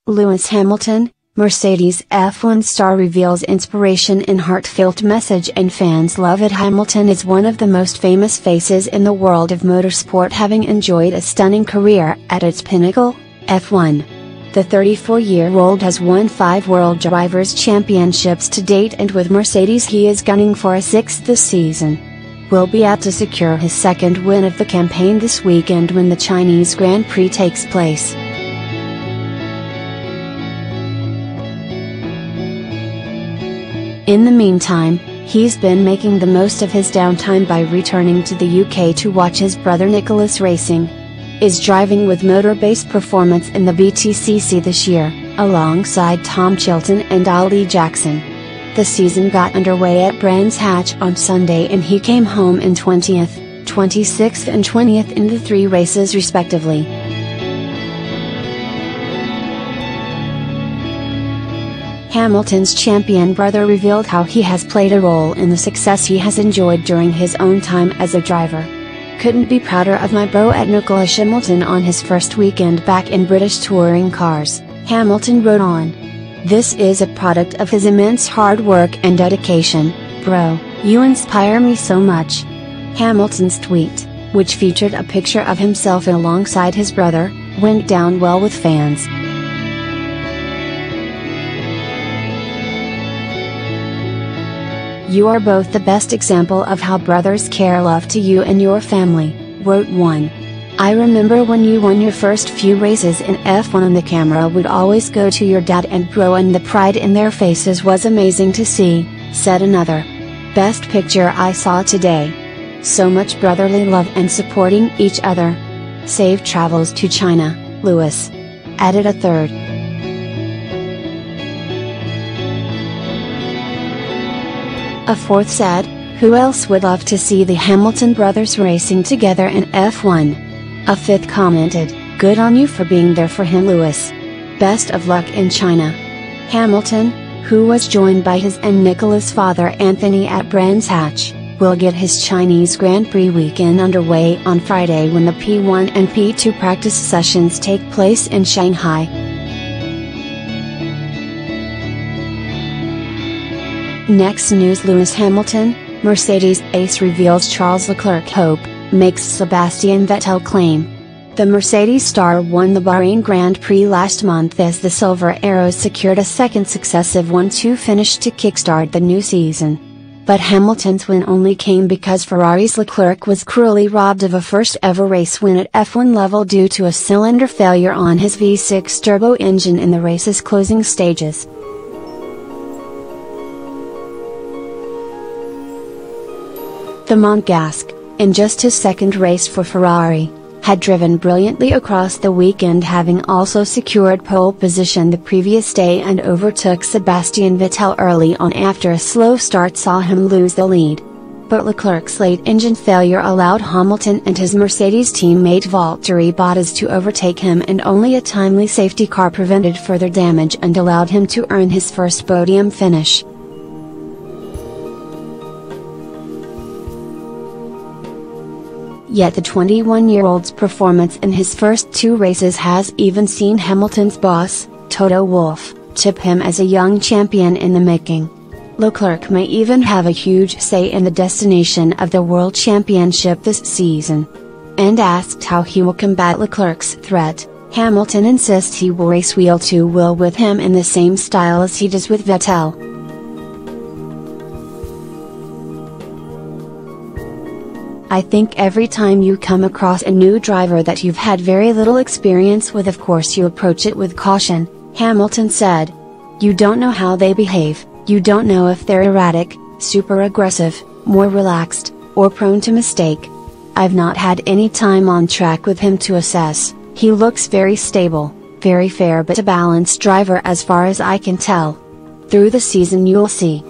Lewis Hamilton, Mercedes F1 star reveals inspiration in heartfelt message and fans love it. Hamilton is one of the most famous faces in the world of motorsport, having enjoyed a stunning career at its pinnacle, F1. The 34-year-old has won 5 World Drivers' Championships to date, and with Mercedes he is gunning for a 6th this season. Will be out to secure his 2nd win of the campaign this weekend when the Chinese Grand Prix takes place. In the meantime, he's been making the most of his downtime by returning to the UK to watch his brother Nicolas racing. Is driving with motor-based performance in the BTCC this year, alongside Tom Chilton and Ollie Jackson. The season got underway at Brands Hatch on Sunday and he came home in 20th, 26th and 20th in the 3 races respectively. Hamilton's champion brother revealed how he has played a role in the success he has enjoyed during his own time as a driver. "Couldn't be prouder of my bro at Nicolas Hamilton on his first weekend back in British touring cars," Hamilton wrote on. "This is a product of his immense hard work and dedication, bro, you inspire me so much." Hamilton's tweet, which featured a picture of himself alongside his brother, went down well with fans. "You are both the best example of how brothers care love to you and your family," wrote one. "I remember when you won your first few races in F1 and the camera would always go to your dad and bro and the pride in their faces was amazing to see," said another. "Best picture I saw today. So much brotherly love and supporting each other. Safe travels to China, Lewis," added a third. A fourth said, "Who else would love to see the Hamilton brothers racing together in F1? A fifth commented, "Good on you for being there for him, Lewis. Best of luck in China." Hamilton, who was joined by his and Nicolas' father Anthony at Brands Hatch, will get his Chinese Grand Prix weekend underway on Friday when the P1 and P2 practice sessions take place in Shanghai. Next news: Lewis Hamilton, Mercedes ace reveals Charles Leclerc hope, makes Sebastian Vettel claim. The Mercedes star won the Bahrain Grand Prix last month as the Silver Arrows secured a 2nd successive 1-2 finish to kickstart the new season. But Hamilton's win only came because Ferrari's Leclerc was cruelly robbed of a first-ever race win at F1 level due to a cylinder failure on his V6 turbo engine in the race's closing stages. The Monegasque, in just his 2nd race for Ferrari, had driven brilliantly across the weekend, having also secured pole position the previous day and overtook Sebastian Vettel early on after a slow start saw him lose the lead. But Leclerc's late engine failure allowed Hamilton and his Mercedes teammate Valtteri Bottas to overtake him, and only a timely safety car prevented further damage and allowed him to earn his first podium finish. Yet the 21-year-old's performance in his first 2 races has even seen Hamilton's boss, Toto Wolff, tip him as a young champion in the making. Leclerc may even have a huge say in the destination of the World Championship this season. And asked how he will combat Leclerc's threat, Hamilton insists he will race wheel-to-wheel with him in the same style as he does with Vettel. "I think every time you come across a new driver that you've had very little experience with, of course you approach it with caution," Hamilton said. "You don't know how they behave, you don't know if they're erratic, super aggressive, more relaxed, or prone to mistake. I've not had any time on track with him to assess. He looks very stable, very fair but a balanced driver as far as I can tell. Through the season you'll see."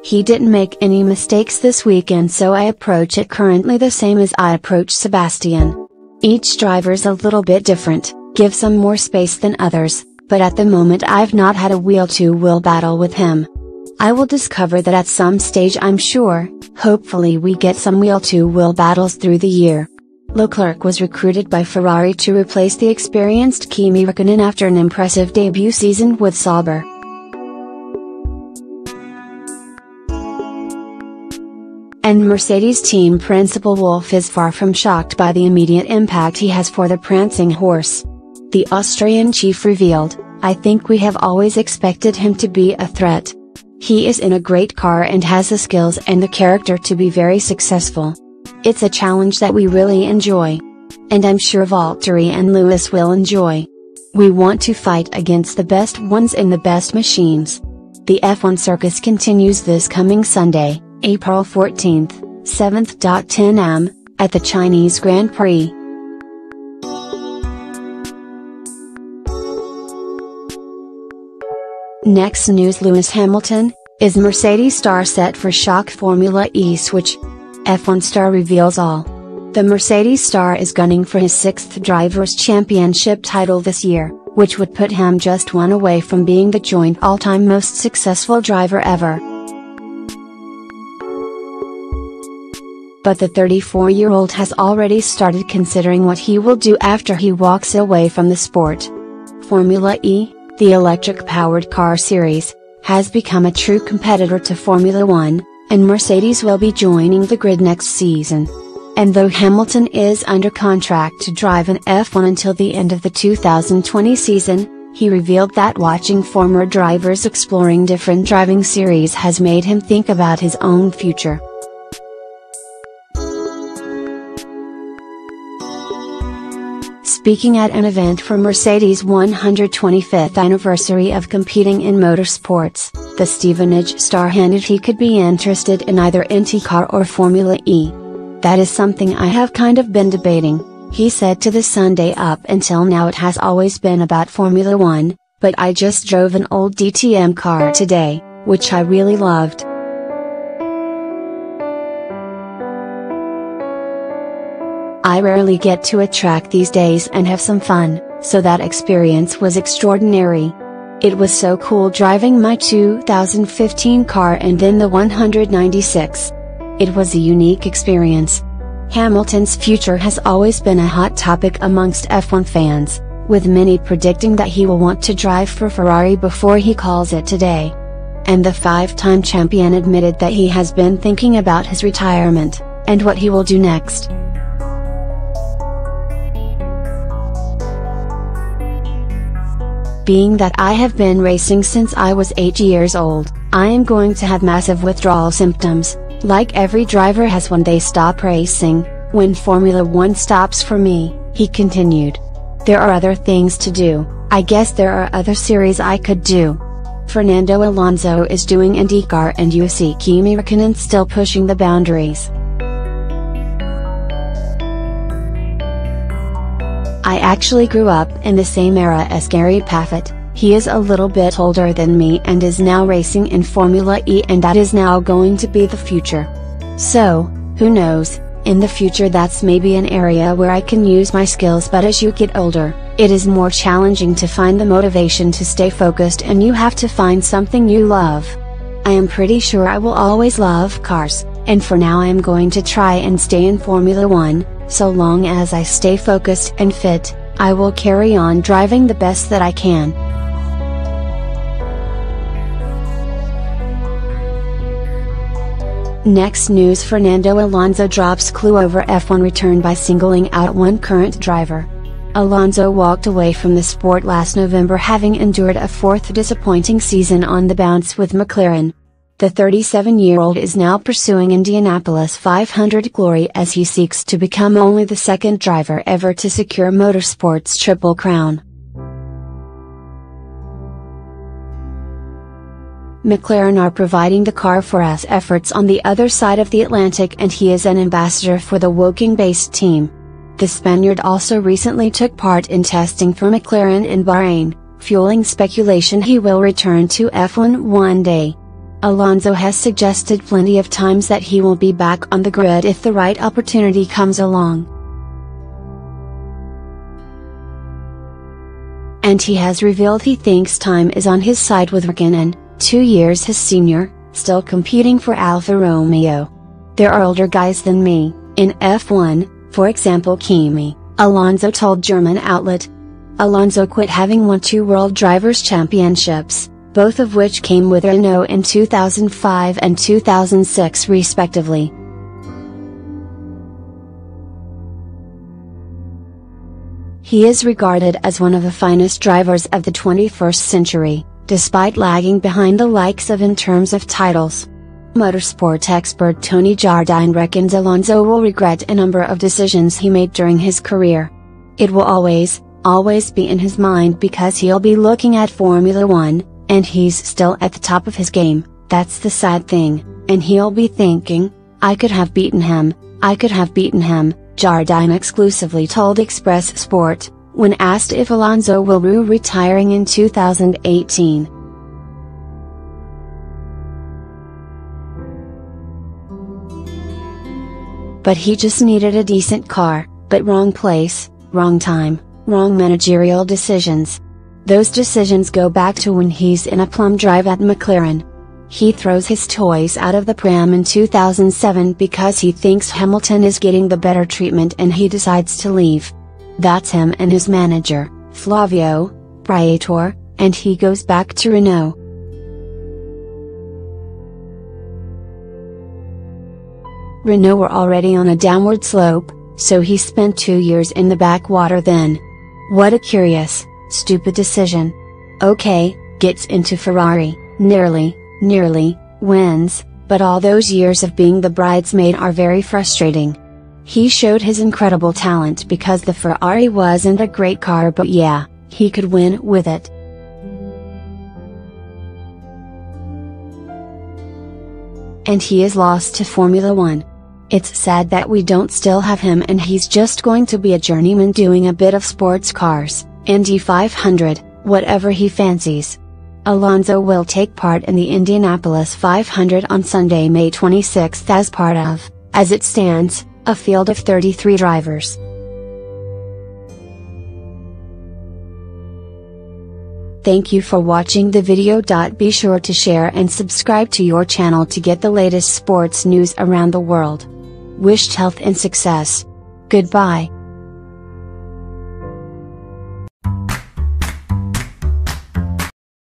"He didn't make any mistakes this weekend, so I approach it currently the same as I approach Sebastian. Each driver's a little bit different, give some more space than others, but at the moment I've not had a wheel-to-wheel battle with him. I will discover that at some stage, I'm sure. Hopefully we get some wheel-to-wheel battles through the year. Leclerc was recruited by Ferrari to replace the experienced Kimi Räikkönen after an impressive debut season with Sauber. And Mercedes team principal Wolff is far from shocked by the immediate impact he has for the prancing horse. The Austrian chief revealed, "I think we have always expected him to be a threat. He is in a great car and has the skills and the character to be very successful. It's a challenge that we really enjoy. And I'm sure Valtteri and Lewis will enjoy. We want to fight against the best ones in the best machines." The F1 circus continues this coming Sunday, April 14th, 7:10 am, at the Chinese Grand Prix. Next news: Lewis Hamilton, is Mercedes star set for shock Formula E switch? F1 star reveals all. The Mercedes star is gunning for his 6th Drivers' Championship title this year, which would put him just one away from being the joint all-time most successful driver ever. But the 34-year-old has already started considering what he will do after he walks away from the sport. Formula E, the electric-powered car series, has become a true competitor to Formula One, and Mercedes will be joining the grid next season. And though Hamilton is under contract to drive in F1 until the end of the 2020 season, he revealed that watching former drivers exploring different driving series has made him think about his own future. Speaking at an event for Mercedes' 125th anniversary of competing in motorsports, the Stevenage star hinted he could be interested in either IndyCar or Formula E. "That is something I have kind of been debating," he said to the Sunday. "Up until now it has always been about Formula One, but I just drove an old DTM car today, which I really loved. I rarely get to a track these days and have some fun, so that experience was extraordinary. It was so cool driving my 2015 car and then the 196. It was a unique experience." Hamilton's future has always been a hot topic amongst F1 fans, with many predicting that he will want to drive for Ferrari before he calls it today. And the 5-time champion admitted that he has been thinking about his retirement, and what he will do next. "Being that I have been racing since I was 8 years old, I am going to have massive withdrawal symptoms, like every driver has when they stop racing, when Formula One stops for me," he continued. "There are other things to do. I guess there are other series I could do. Fernando Alonso is doing IndyCar and you see Kimi Räikkönen still pushing the boundaries. I actually grew up in the same era as Gary Paffett. He is a little bit older than me and is now racing in Formula E, and that is now going to be the future. So, who knows, in the future that's maybe an area where I can use my skills, but as you get older, it is more challenging to find the motivation to stay focused and you have to find something you love. I am pretty sure I will always love cars, and for now I am going to try and stay in Formula One. So long as I stay focused and fit, I will carry on driving the best that I can." Next news: Fernando Alonso drops clue over F1 return by singling out one current driver. Alonso walked away from the sport last November, having endured a 4th disappointing season on the bounce with McLaren. The 37-year-old is now pursuing Indianapolis 500 glory as he seeks to become only the 2nd driver ever to secure motorsport's Triple Crown. McLaren are providing the car for us efforts on the other side of the Atlantic, and he is an ambassador for the Woking-based team. The Spaniard also recently took part in testing for McLaren in Bahrain, fueling speculation he will return to F1 one day. Alonso has suggested plenty of times that he will be back on the grid if the right opportunity comes along. And he has revealed he thinks time is on his side with Räikkönen, 2 years his senior, still competing for Alfa Romeo. "There are older guys than me in F1, For example, Kimi, Alonso told German outlet. Alonso quit having won 2 World Drivers' Championships, both of which came with Renault in 2005 and 2006 respectively. He is regarded as one of the finest drivers of the 21st century, despite lagging behind the likes of in terms of titles. Motorsport expert Tony Jardine reckons Alonso will regret a number of decisions he made during his career. It will always be in his mind because he'll be looking at Formula One, and he's still at the top of his game. That's the sad thing, and he'll be thinking, I could have beaten him, Jardine exclusively told Express Sport, when asked if Alonso will be retiring in 2018. But he just needed a decent car, but wrong place, wrong time, wrong managerial decisions. Those decisions go back to when he's in a plum drive at McLaren. He throws his toys out of the pram in 2007 because he thinks Hamilton is getting the better treatment and he decides to leave. That's him and his manager, Flavio Briatore, and he goes back to Renault. Renault were already on a downward slope, so he spent 2 years in the backwater then. What a curious, stupid decision. Okay, gets into Ferrari, nearly wins, but all those years of being the bridesmaid are very frustrating. He showed his incredible talent because the Ferrari wasn't a great car, but yeah, he could win with it. And he is lost to Formula One. It's sad that we don't still have him and he's just going to be a journeyman doing a bit of sports cars, Indy 500, whatever he fancies. Alonso will take part in the Indianapolis 500 on Sunday, May 26 as part of, as it stands, a field of 33 drivers. Thank you for watching the video. Be sure to share and subscribe to your channel to get the latest sports news around the world. Wished health and success. Goodbye.